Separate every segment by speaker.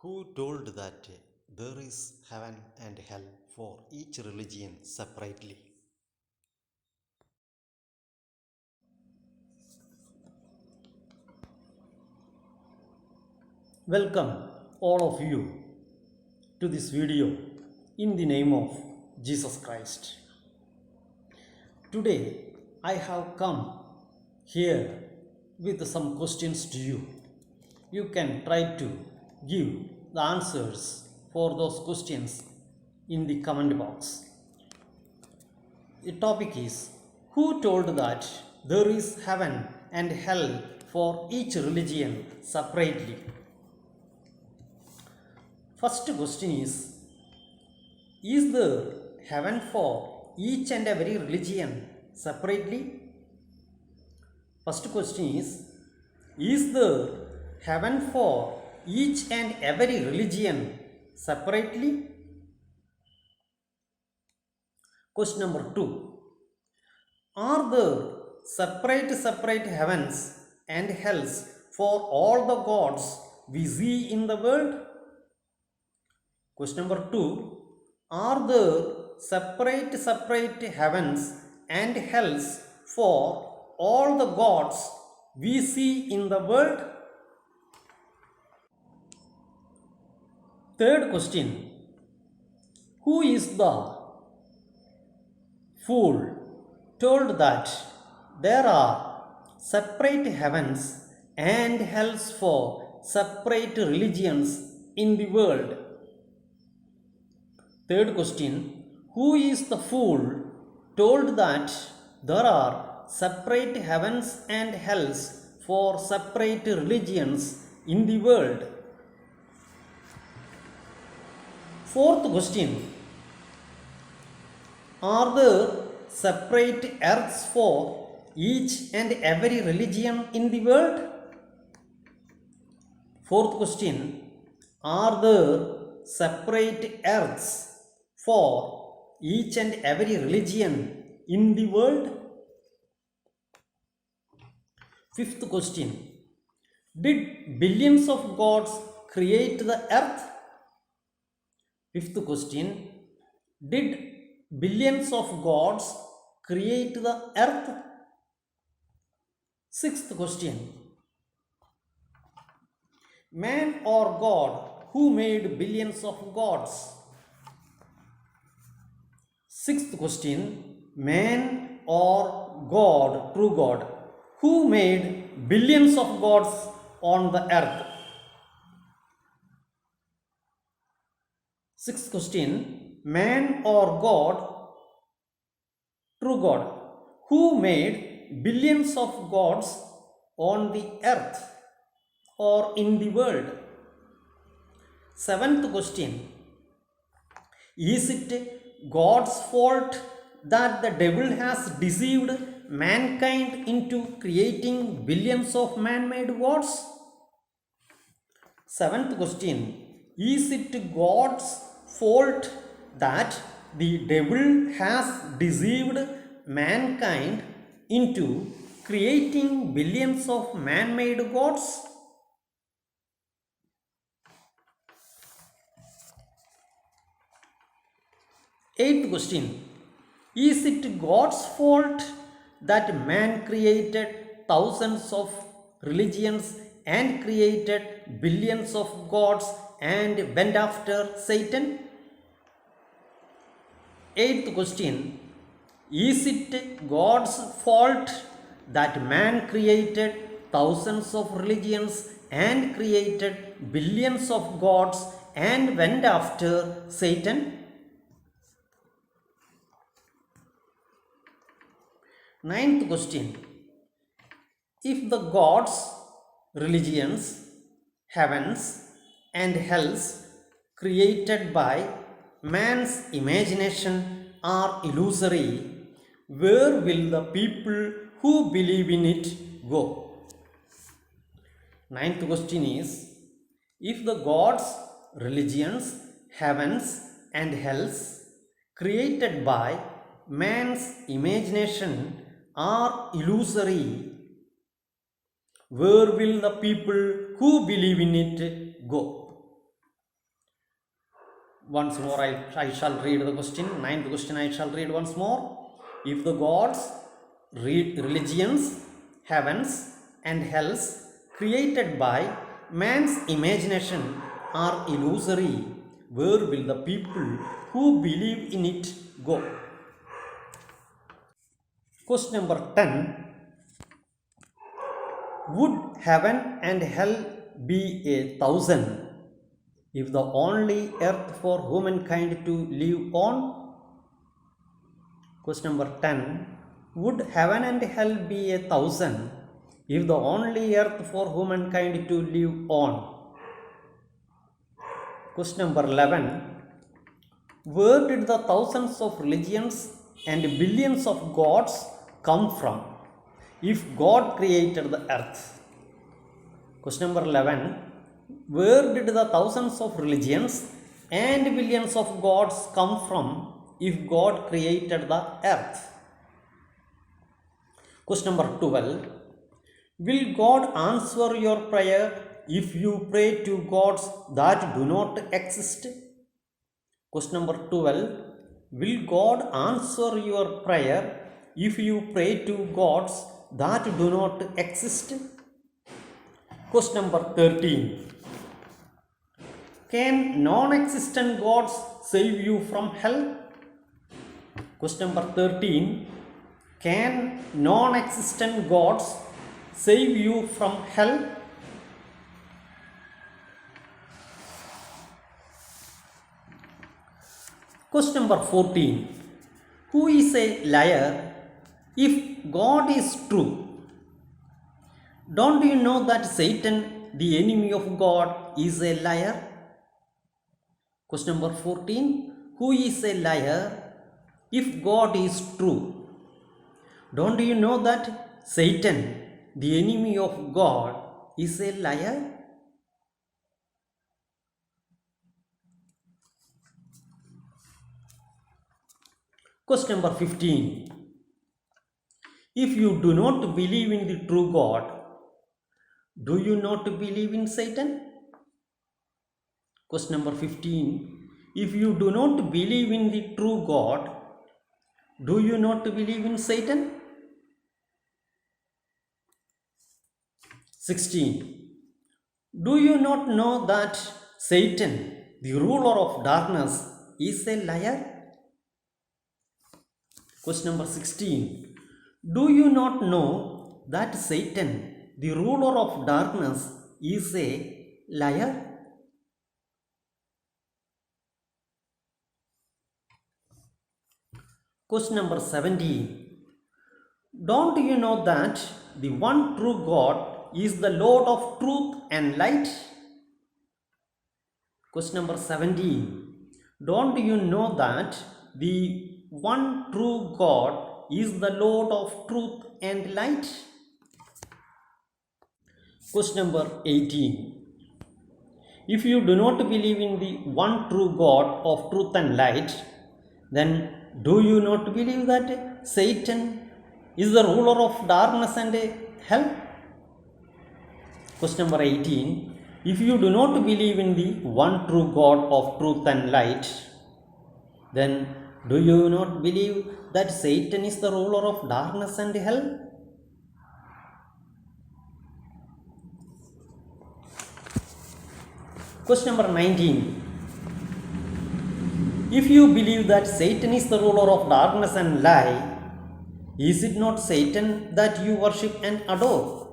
Speaker 1: Who told that there is heaven and hell for each religion separately?
Speaker 2: Welcome all of you to this video in the name of Jesus Christ. Today I have come here with some questions to you. You can try to give the answers for those questions in the comment box. The topic is, who told that there is heaven and hell for each religion separately? First question is there heaven for each and every religion separately? First question is there heaven for each and every religion separately? Question number 2. Are there separate heavens and hells for all the gods we see in the world? Question number 2. Are there separate heavens and hells for all the gods we see in the world? Third question. Who is the fool told that there are separate heavens and hells for separate religions in the world? Third question. Who is the fool told that there are separate heavens and hells for separate religions in the world? Fourth question. Are there separate earths for each and every religion in the world? Fourth question. Are there separate earths for each and every religion in the world? Fifth question. Did billions of gods create the earth? Fifth question. Did billions of gods create the earth? Sixth question. Man or God who made billions of gods? Sixth question. Man or God, true God, who made billions of gods on the earth? Sixth question. Man or God, true God, who made billions of gods on the earth or in the world? Seventh question. Is it God's fault that the devil has deceived mankind into creating billions of man-made gods? Seventh question. Is it God's fault that the devil has deceived mankind into creating billions of man-made gods? Eighth question. Is it God's fault that man created thousands of religions and created billions of gods and went after Satan? Eighth question. Is it God's fault that man created thousands of religions and created billions of gods and went after Satan? Ninth question. If the gods, religions, heavens and hells created by man's imagination are illusory, where will the people who believe in it go? Ninth question is, if the gods, religions, heavens and hells created by man's imagination are illusory, where will the people who believe in it go? Once more I shall read the question. Ninth question I shall read once more. If the gods, religions, heavens and hells created by man's imagination are illusory, where will the people who believe in it go? Question number 10. Would heaven and hell be 1,000 if the only earth for humankind to live on? Question number 10. Would heaven and hell be 1,000 if the only earth for humankind to live on? Question number 11. Where did the thousands of religions and billions of gods come from if God created the earth? Question number 11. Where did the thousands of religions and billions of gods come from if God created the earth? Question number 12. Will God answer your prayer if you pray to gods that do not exist? Question number 12. Will God answer your prayer if you pray to gods that do not exist? Question number 13. Can non-existent gods save you from hell? Question number 13. Can non-existent gods save you from hell? Question number 14. Who is a liar if God is true? Don't you know that Satan, the enemy of God, is a liar? Question number 14. Who is a liar if God is true? Don't you know that Satan, the enemy of God, is a liar? Question number 15. If you do not believe in the true God, do you not believe in Satan? Question number 15. If you do not believe in the true God, do you not believe in Satan? 16. Do you not know that Satan, the ruler of darkness, is a liar? Question number 16. Do you not know that Satan, the ruler of darkness, is a liar? Question number 17. Don't you know that the one true God is the Lord of truth and light? Question number 17. Don't you know that the one true God is the Lord of truth and light? Question number 18. If you do not believe in the one true God of truth and light, then do you not believe that Satan is the ruler of darkness and hell? Question number 18. If you do not believe in the one true God of truth and light, then do you not believe that Satan is the ruler of darkness and hell? Question number 19. If you believe that Satan is the ruler of darkness and lie, is it not Satan that you worship and adore?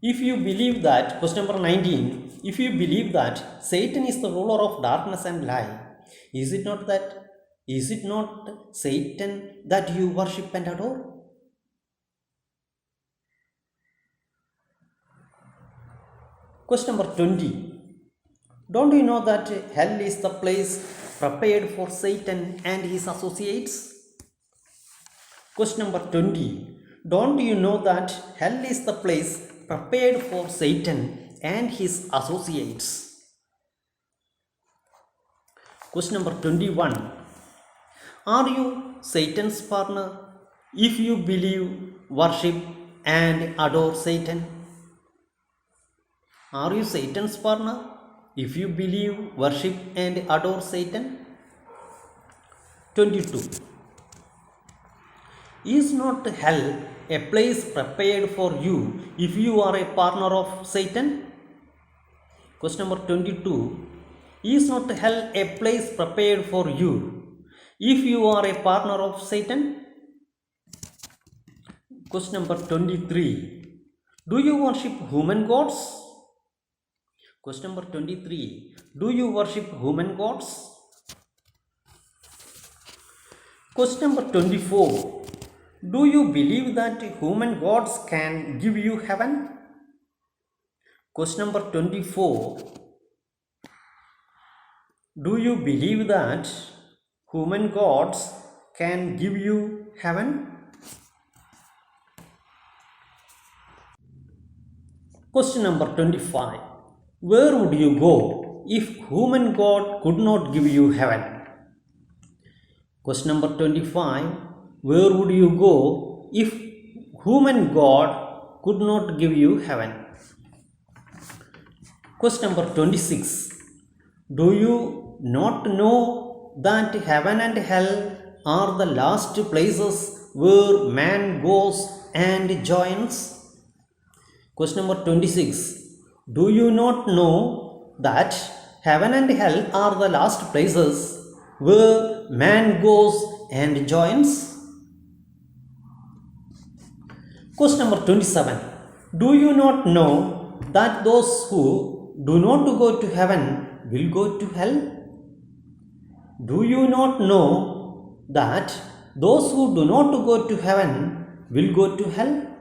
Speaker 2: If you believe that, question number 19, if you believe that Satan is the ruler of darkness and lie, is it not Satan that you worship and adore? Question number 20. Don't you know that hell is the place prepared for Satan and his associates? Question number 20. Don't you know that hell is the place prepared for Satan and his associates? Question number 21. Are you Satan's partner if you believe, worship and adore Satan? Are you Satan's partner if you believe, worship, and adore Satan? 22. Is not hell a place prepared for you if you are a partner of Satan? Question number 22. Is not hell a place prepared for you if you are a partner of Satan? Question number 23. Do you worship human gods? Question number 23. Do you worship human gods? Question number 24. Do you believe that human gods can give you heaven? Question number 24. Do you believe that human gods can give you heaven? Question number 25. Where would you go if human god could not give you heaven? Question number 25. Where would you go if human god could not give you heaven? Question number 26. Do you not know that heaven and hell are the last places where man goes and joins? Question number 26. Do you not know that heaven and hell are the last places where man goes and joins? Question number 27. Do you not know that those who do not go to heaven will go to hell? Do you not know that those who do not go to heaven will go to hell?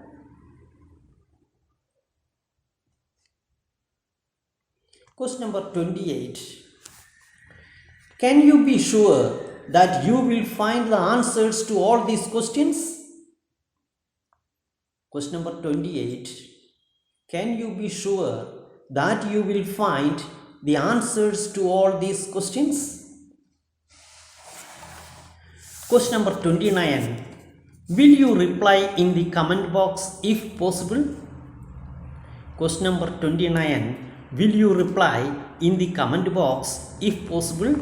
Speaker 2: Question number 28. Can you be sure that you will find the answers to all these questions? Question number 28. Can you be sure that you will find the answers to all these questions? Question number 29. Will you reply in the comment box if possible? Question number 29. Will you reply in the comment box if possible?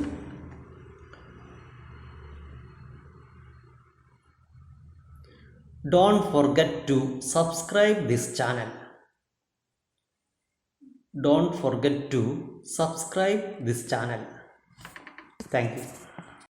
Speaker 2: Don't forget to subscribe this channel. Don't forget to subscribe this channel. Thank you.